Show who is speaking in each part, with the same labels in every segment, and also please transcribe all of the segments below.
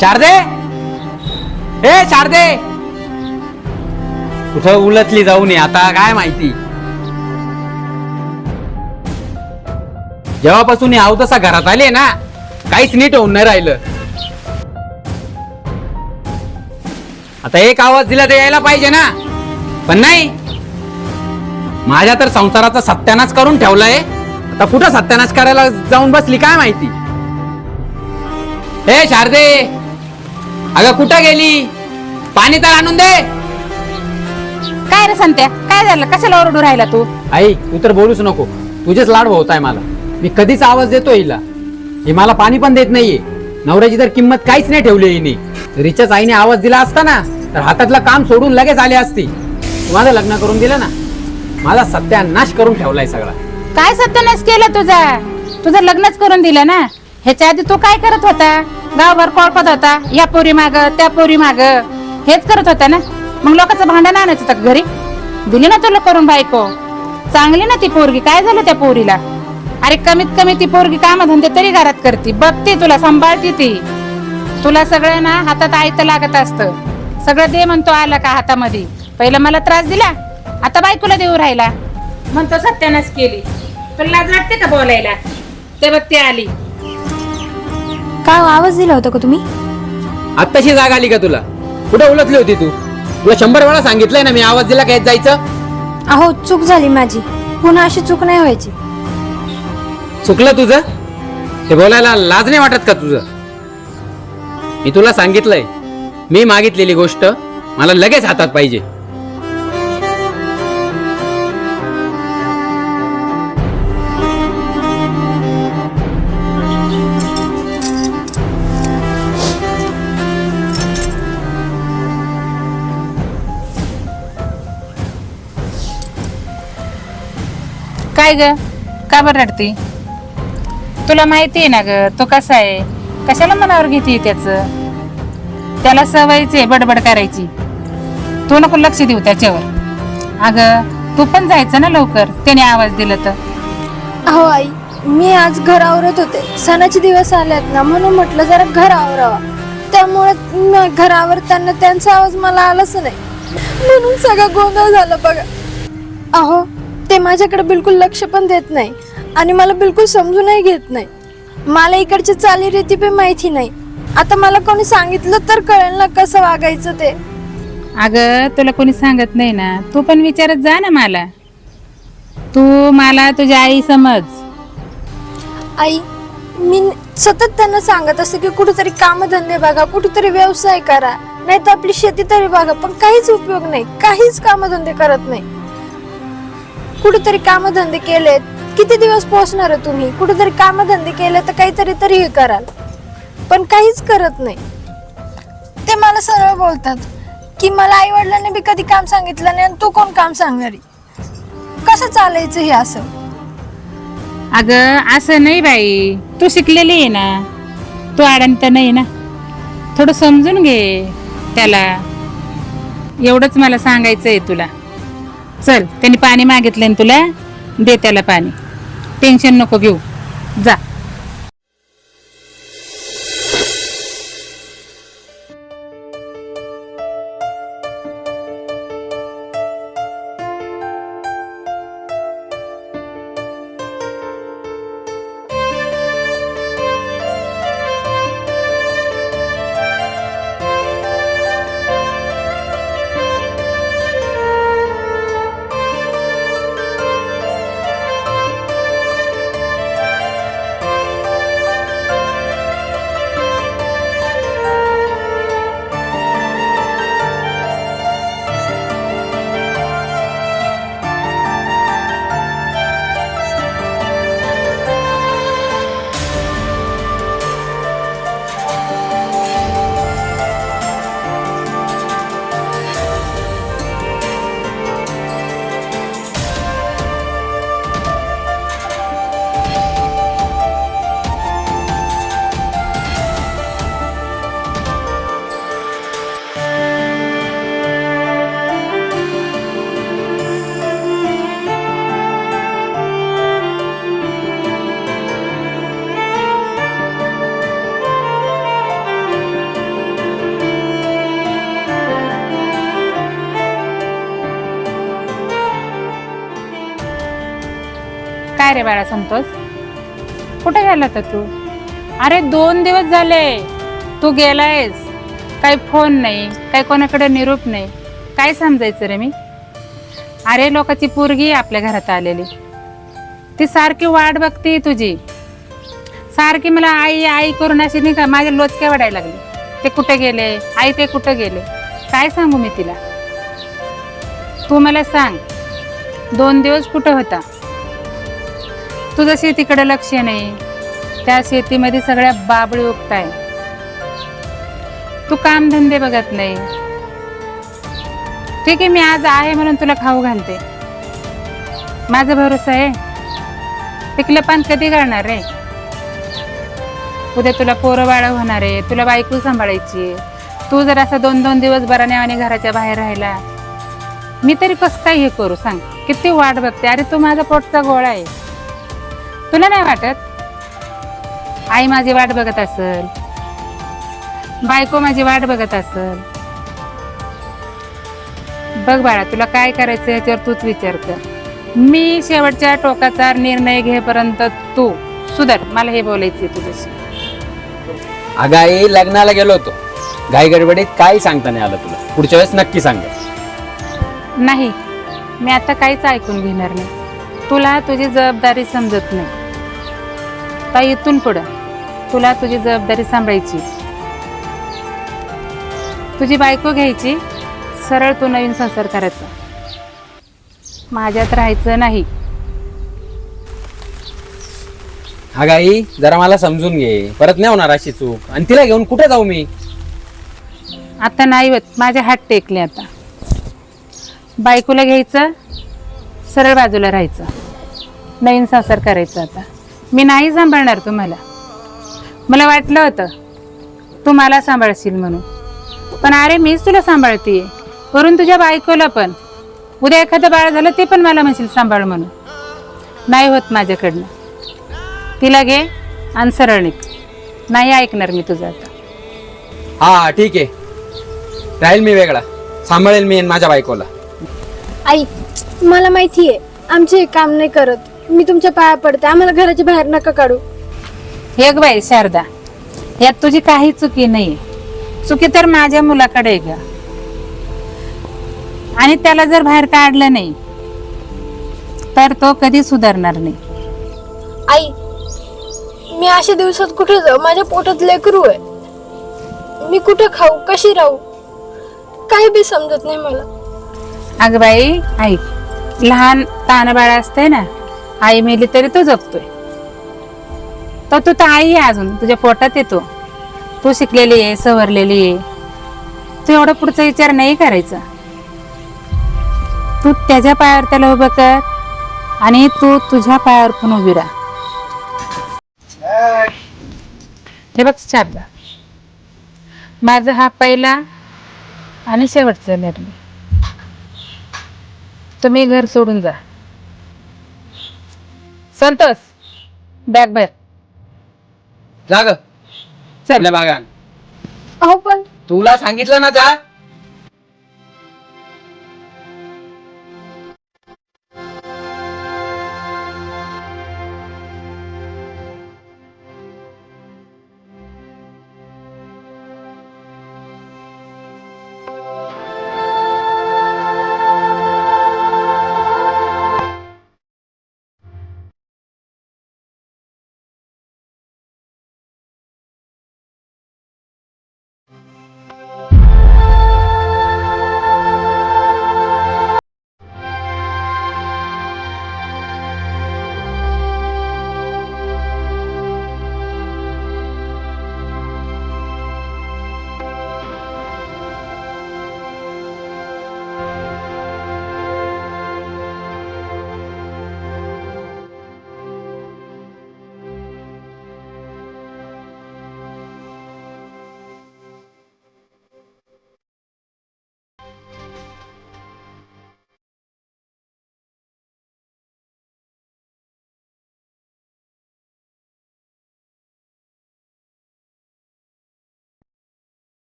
Speaker 1: शारदे, ए शारदे, कुठं उलटली जाऊ नये आता काय माहिती. जेव्हापासून आव तसा घरात आले ना, काहीच नीट होऊन नाही राहिलं. आता एक आवाज दिला तर यायला पाहिजे ना, पण नाही. माझ्या तर संसाराचा सत्यानाश करून ठेवलाय. आता कुठं सत्यानाश करायला जाऊन बसली काय माहिती. ए शारदे, अगं कुठं गेली? पाणी तर आणून दे.
Speaker 2: काय रे संत्या, काय झालं? कशाला ओरडू राहिला तू?
Speaker 1: आई तू तर बोलूच नको, तुझेच लाड होताय मला. मी कधीच आवाज देतो हिला, ही मला पाणी पण देत नाहीये. नवऱ्याची तर किंमत काहीच नाही ठेवली हिने. रिचाच आईने आवाज दिला असता ना, तर हातातलं काम सोडून लगेच आले असती. माझं लग्न करून दिलं ना, माझा सत्यानाश करून ठेवलाय सगळा.
Speaker 2: काय सत्यानाश केलं तुझा? तुझं लग्नच करून दिलं ना. ह्याच्या आधी तू काय करत होता? गावभर कळपत होता, या पोरी माग त्या पोरी माग, हेच करत होता ना. मग लोकांचं भांडण आणायचं होतं घरी. दिली ना तुला करून बायको, चांगली ना ती पोरगी. काय झालं त्या पोरीला? अरे कमीत कमी ती पोरगी कामधंदे तरी घरात करते, बघते तुला, सांभाळते ती. तुला सगळं ना हातात आयतं लागत असतं. सगळं दे म्हणतो आला का हातामध्ये. पहिला मला त्रास दिला, आता बायकोला देऊ राहिला. म्हणतो सत्यानाश केली. तुला लाज वाटते का बोलायला? ते बघ ती आली.
Speaker 3: काय आवाज दिला होता का तुम्ही?
Speaker 1: आत्ताशी जाग आली का तुला? कुठं उलटली होती तू? तुला 100 वेळा सांगितलंय ना मी आवाज दिला का येत जायचं.
Speaker 3: अहो चूक झाली माझी, पुन्हा अशी चूक नाही व्हायची.
Speaker 1: चुकलं तुझं? ते बोलायला लाज नाही वाटत का तुझं? मी तुला सांगितलंय, मी मागितलेली गोष्ट मला लगेच हातात पाहिजे.
Speaker 2: काय ग, का बरं रडते? तुला माहिती आहे ना ग तो कसा आहे. कशाला मनावर घेते त्याला सवयच आहे बडबड करायची. तू नको लक्ष देऊ त्याच्यावर. अगं तू पण जायचं ना लवकर, त्याने आवाज दिला तर.
Speaker 3: अहो आई, मी आज घर आवरत होते. सणाचे दिवस आलेत ना, म्हणून म्हटलं जरा घर आवरावा. त्यामुळे घर आवरताना त्यांचा आवाज मला आलाच नाही, म्हणून सगळा गोंधळ झाला बघा. अहो ते माझ्याकडे बिलकुल लक्ष पण देत नाही आणि मला बिलकुल समजूनही घेत नाही. मला इकडची चालीरीती पण माहिती नाही. आता मला कोणी सांगितलं तर कळेल ना कसं वागायचं ते.
Speaker 2: अगं तुला कोणी सांगत नाही ना, तू पण विचारत जा ना मला. तू मला तुझी आई समज.
Speaker 3: आई मी सतत त्यांना सांगत असते की कुठेतरी कामधंदे बघा, कुठेतरी व्यवसाय करा, नाही तर आपली शेती तरी बघा, पण काहीच उपयोग नाही. काहीच कामधंदे करत नाही. कुठेतरी कामधंदे केले, किती दिवस पोहोचणार आहे तुम्ही? कुठेतरी कामधंदे केले तर काहीतरी तरी हे कराल, पण काहीच करत नाही. ते मला सरळ बोलतात की मला आई वडिलांनी बी कधी काम सांगितलं नाही आणि तू कोण काम सांगणारी? कसं चालायचं हे असं?
Speaker 2: अगं असं नाही बाई, तू शिकलेली आहे ना, तू अडाणी तर नाही ना. थोडं समजून घे त्याला, एवढंच मला सांगायचंय तुला. चल, त्यांनी पाणी मागितलंय तुला, दे त्याला पाणी. टेन्शन नको घेऊ, जा. काय रे बाळा संतोष, कुठे गेला होता तू? अरे 2 दिवस झाले तू गेलायस, काही फोन नाही, काही कोणाकडे निरोप नाही. काय समजायचं रे मी? अरे लोकांची पोरगी आपल्या घरात आलेली, ती सारखी वाट बघते तुझी, सारखी मला आई आई करून अशी नाही का माझ्या लोचक्या वाढायला लागली. ते कुठे गेले आई, ते कुठे गेले, काय सांगू मी तिला? तू मला सांग, 2 दिवस कुठं होता? तुझं शेतीकडे लक्ष नाही, त्या शेतीमध्ये सगळ्या बाबळी उगताय. तू कामधंदे बघत नाही. ठीक आहे, मी आज आहे म्हणून तुला खाऊ घालते, माझा भरोसा आहे. पिकलं पान कधी करणार रे? उद्या तुला पोरं बाळ होणार आहे, तुला बायको सांभाळायची. तू जर असं 2-2 दिवस बराण्यावाने घराच्या बाहेर राहिला, मी तरी कसं काय हे करू सांग? किती वाट बघते. अरे तू माझा पोटचा गोळा आहे, तुला नाही वाटत? आई माझी वाट बघत असेल, बायको माझी वाट बघत असेल. बघ बाळा, तुला काय करायचं याच्यावर तूच विचार कर. मी शेवटच्या टोकाचा निर्णय घेपर्यंत तू सुधर. मला हे बोलायचे तुझ्याशी.
Speaker 1: अगं आई, लग्नाला गेलो होतो, घाई गडबडीत काही सांगता नाही आलं तुला. पुढच्या वेळेस नक्की सांग.
Speaker 2: नाही, मी आता काहीच ऐकून घेणार नाही. तुला तुझी जबाबदारी समजत नाही. तर इथून पुढं तुला तुझी जबाबदारी सांभाळायची. तुझी बायको घ्यायची, सरळ तू नवीन संसार करायचा, माझ्यात राहायचं नाही.
Speaker 1: अगं आई, जरा मला समजून घे, परत नाही होणार अशी चूक. आणि तिला घेऊन कुठे जाऊ मी?
Speaker 2: आता नाही होत, माझे हात टेकले. आता बायकोला घ्यायचं, सरळ बाजूला राहायचं, नवीन संसार करायचा. आता मी नाही सांभाळणार तुम्हाला. मला वाटलं होतं तू मला सांभाळशील म्हणून, पण अरे मीच तुला सांभाळतीये, वरून तुझ्या बायकोला पण. उद्या एखादं बाळ झालं ते पण मला म्हणशील सांभाळ म्हणून. नाही होत माझ्याकडनं. तिला घे आणि सरळ निघ. नाही ऐकणार मी तुझं आता.
Speaker 1: हा ठीक आहे, राहील मी वेगळा, सांभाळेल मी माझ्या बायकोला.
Speaker 3: आई, मला माहितीये आमचे हे काम नाही करत. मी तुमच्या पाया पडते, आम्हाला घराच्या बाहेर नका काढू.
Speaker 2: हे ग बाई शारदा, यात तुझी काही चुकी नाही. चुकी तर माझ्या मुलाकडे आहे ग. आणि त्याला जर बाहेर काढलं नाही तर तो कधी सुधारणार नाही.
Speaker 3: आई, मी अशा दिवसात कुठे जाऊ? माझ्या पोटात लेकरू आहे. मी कुठे खाऊ, कशी राहू, काही बी समजत नाही मला.
Speaker 2: अगं बाई ऐक, लहान तान बाळ असते ना, आई मेली तरी तो जगतोय. तर तू तर आई आहे अजून, तुझ्या पोटात येतो. तू शिकलेली आहे, सवरलेली आहे, तू एवढा पुढचा विचार नाही करायचा. तू त्याच्या पायावर त्याला उभं कर आणि तू तुझ्या पायावर पण उभी राहा. हे बघ शारदा, माझा हा पहिला आणि शेवटचा निर्णय. तुम्ही घर सोडून जा. संतोष, बॅग भर.
Speaker 1: जा ग,
Speaker 2: चल.
Speaker 1: आपल्या बागान.
Speaker 3: अहो पण
Speaker 1: तुला सांगितलं ना जा.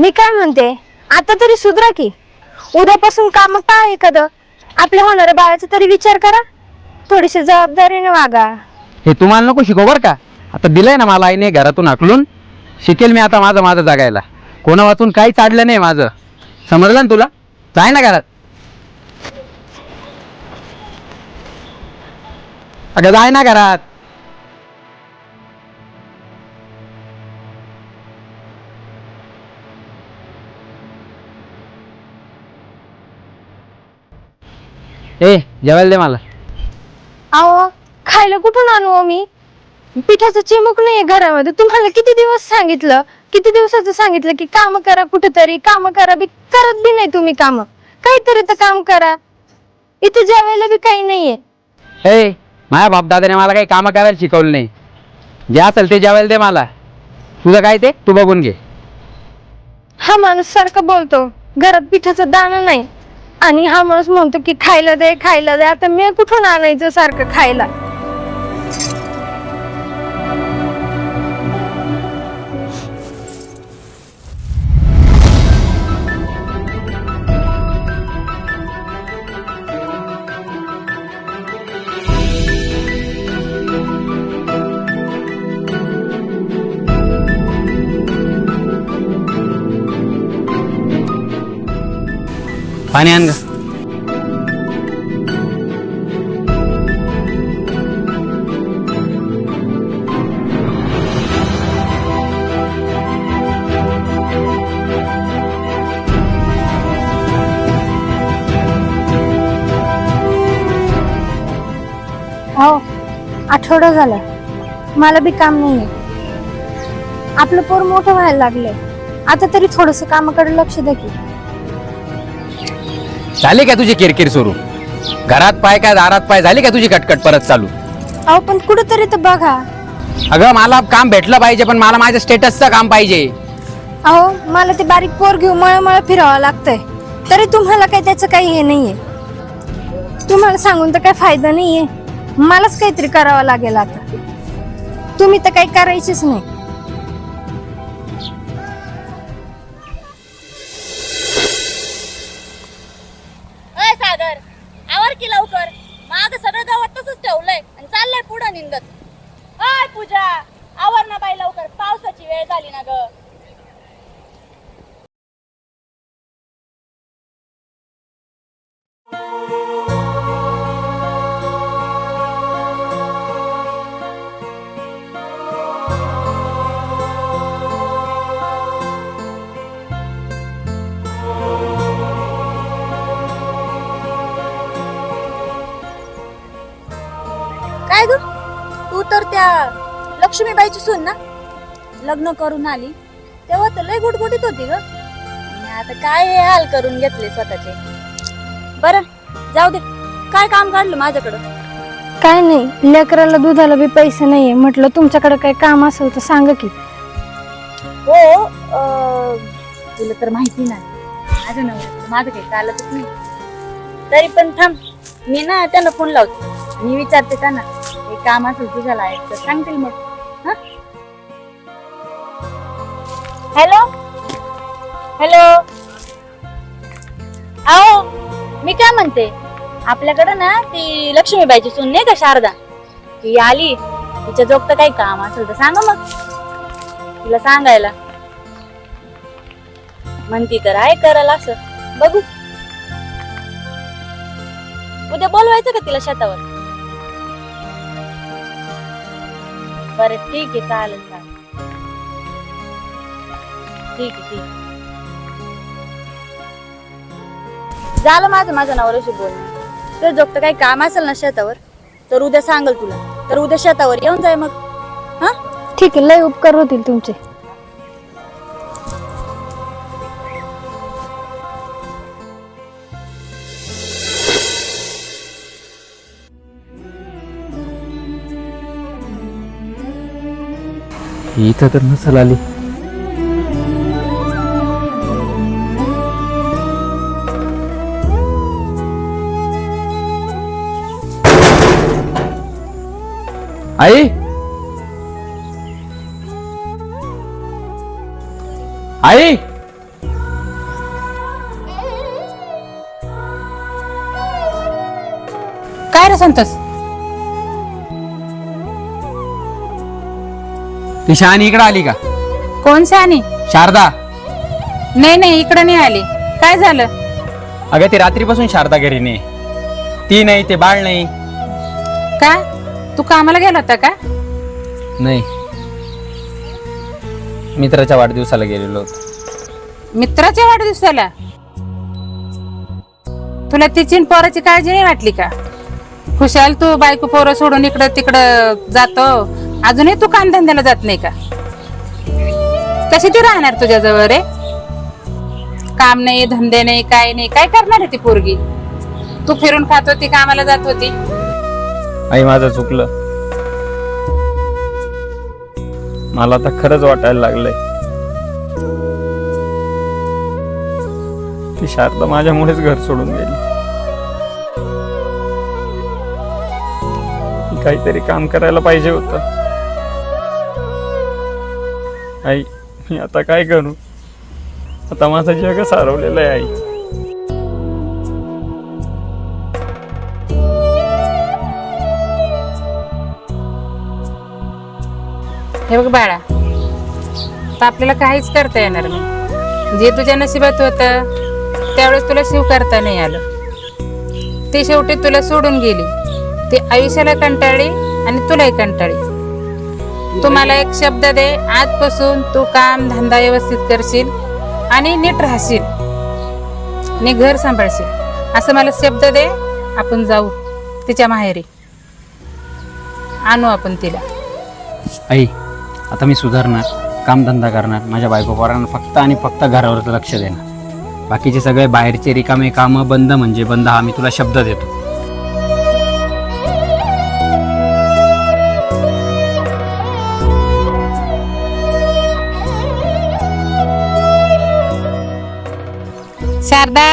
Speaker 3: मी काय म्हणते, आता तरी सुधरा की. उद्यापासून काम काय एखादं आपल्या होणाऱ्या बाळाचा तरी विचार करा. थोडीशी जबाबदारीने वागा.
Speaker 1: हे तुम्हाला नको शिकव बरं का. आता दिलंय ना मला आईने घरातून हाकलून, शिकेल मी आता माझं माझं जगायला. कोणा वाचून काहीच अडलं नाही माझं, समजलं ना तुला? जाय ना घरात. अगं जाय ना घरात. ए जेवायला दे मला.
Speaker 3: अहो खायला कुठून आणू हो मी? पिठाचं चिमूक नाहीये घरामध्ये. तुम्हाला किती दिवस सांगितलं, किती दिवसाचं सांगितलं की काम करा, कुठेतरी काम करा. बी करत बी नाही तुम्ही काम. काहीतरी तर काम करा. इथे जेवायला बी काही नाहीये.
Speaker 1: ए माझ्या बाप दादाने मला काही कामं करायला शिकवलं नाही. जे असेल ते जेवायला दे मला. तुझं काय ते तू बघून घे.
Speaker 3: हा माणूस सारखं बोलतो घरात पिठाचा दाणा नाही, आणि हा माणूस म्हणतो की खायला दे खायला दे. आता मी कुठून आणायचं सारखं खायला?
Speaker 1: पाणी आण ग.
Speaker 3: हो, आठवडा झाला मला बी काम नाहीये. आपलं पोर मोठं व्हायला लागलंय. आता तरी थोडस कामाकडे लक्ष द्या की.
Speaker 1: झाली का तुझी किरकिर सुरू? घरात पाय काय दारात पाय, झाली का तुझी कटकट परत चालू?
Speaker 3: अहो पण कुठेतरी तर बघा.
Speaker 1: अगं मला काम भेटलं पाहिजे, पण मला माझ्या स्टेटसचं काम पाहिजे.
Speaker 3: अहो मला ते बारीक पोर घेऊन मळमळ फिरावं लागतंय, तरी तुम्हाला काही त्याचं काही हे नाहीये. तुम्हाला सांगून तर काही फायदा नाहीये. मलाच काहीतरी करावं लागेल आता. तुम्ही तर काही करायचीच नाही.
Speaker 4: अय सागर, आवर की लवकर. माग सगळं गवत तसंच ठेवलंय आणि चाललंय पुढं निंदत. अय पूजा, आवर ना बाई लवकर, पावसाची वेळ झाली ना ग. काय ग, तू तर त्या लक्ष्मीबाईची सून ना? लग्न करून आली तेव्हा तर लय गुटगुटीत होती ग. आणि आता काय हे हाल करून घेतले स्वतःचे. बरं जाऊ दे, काय काम काढलं माझ्याकडं?
Speaker 3: काय नाही, लेकराला दुधाला बी पैसे नाहीये. म्हटलं तुमच्याकडे काही काम असेल तर सांगा की.
Speaker 4: हो, तुला तर माहिती नाही माझं नवऱ्याचं माझं काही चालतच नाही. तरी पण थांब, मी ना त्यांना फोन लावते आणि विचारते त्यांना हे काम असेल तुझ्याला आहे तर सांगतील मग. हॅलो हॅलो, आओ मी काय म्हणते, आपल्याकडं ना ती लक्ष्मीबाईची सून नाही का शारदा, ती आली. तिच्या जोगतं काही काम असेल तर सांगा मग तिला सांगायला. म्हणती तर आहे करल असं, बघू. उद्या बोलवायचं का तिला शेतावर? बरं ठीक आहे, चालेल चालेल. ठीक आहे ठीक आहे. झालं माझ्या नवऱ्याशी बोलणं. तुझं जोगतं काही काम असेल ना शेतावर तर उद्या सांगल तुला, तर उद्या शेतावर येऊन जाय मग. हा
Speaker 3: ठीक आहे, लय उपकार होतील तुमचे.
Speaker 1: इथं तर नसल आली. आई आई,
Speaker 2: काय रे संतोष?
Speaker 1: ती शहाणी इकडे आली का?
Speaker 2: कोण शहाणी?
Speaker 1: शारदा.
Speaker 2: नाही नाही, इकडे नाही आली. काय झालं?
Speaker 1: अगं ती रात्रीपासून शारदा घरी नाही. ती नाही, ते बाळ नाही.
Speaker 2: का तू कामाला गेला होता का?
Speaker 1: नाही, मित्राच्या वाढदिवसाला गेलेलो होतो.
Speaker 2: मित्राच्या वाढदिवसाला? तुला तिची न पोराची काळजी नाही वाटली का? खुशाल तू बायको पोरं सोडून इकडं तिकडं जातो, अजूनही तू कामधंद्याला जात नाही का? कशी ती राहणार तुझ्या जवळ रे? काम नाही, धंदे नाही, काय नाही, काय करणार आहे ती पोरगी? तू फिरून खात होती, कामाला जात होती.
Speaker 1: आई माझं चुकलं. मला आता खरंच वाटायला लागलंय ती शारदा माझ्यामुळेच घर सोडून गेली. ती काहीतरी काम करायला पाहिजे होतं. आई, मी आता काय करू? आता माझं जगच हरवलेलं आहे आई.
Speaker 2: हे बघ बाळा, तर आपल्याला काहीच करता येणार नाही. जे तुझ्या नशिबात होतं त्यावेळेस तुला स्वीकारता नाही आलं. ती शेवटी तुला सोडून गेली. ती आयुष्याला कंटाळली आणि तुलाही कंटाळली. तू मला एक शब्द दे, आजपासून तू काम धंदा व्यवस्थित करशील आणि नीट राहशील आणि घर सांभाळशील, असं मला शब्द दे. आपण जाऊ तिच्या माहेरी, आणू आपण तिला.
Speaker 1: आई, आता मी सुधारणार, कामधंदा करणार, माझ्या बायको पोरांना फक्त आणि फक्त घरावर लक्ष देणार. बाकीचे सगळे बाहेरचे रिकामे कामं बंद म्हणजे बंद, हा मी तुला शब्द देतो.
Speaker 2: शारदा,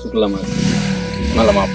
Speaker 1: चुकलं मला माफ.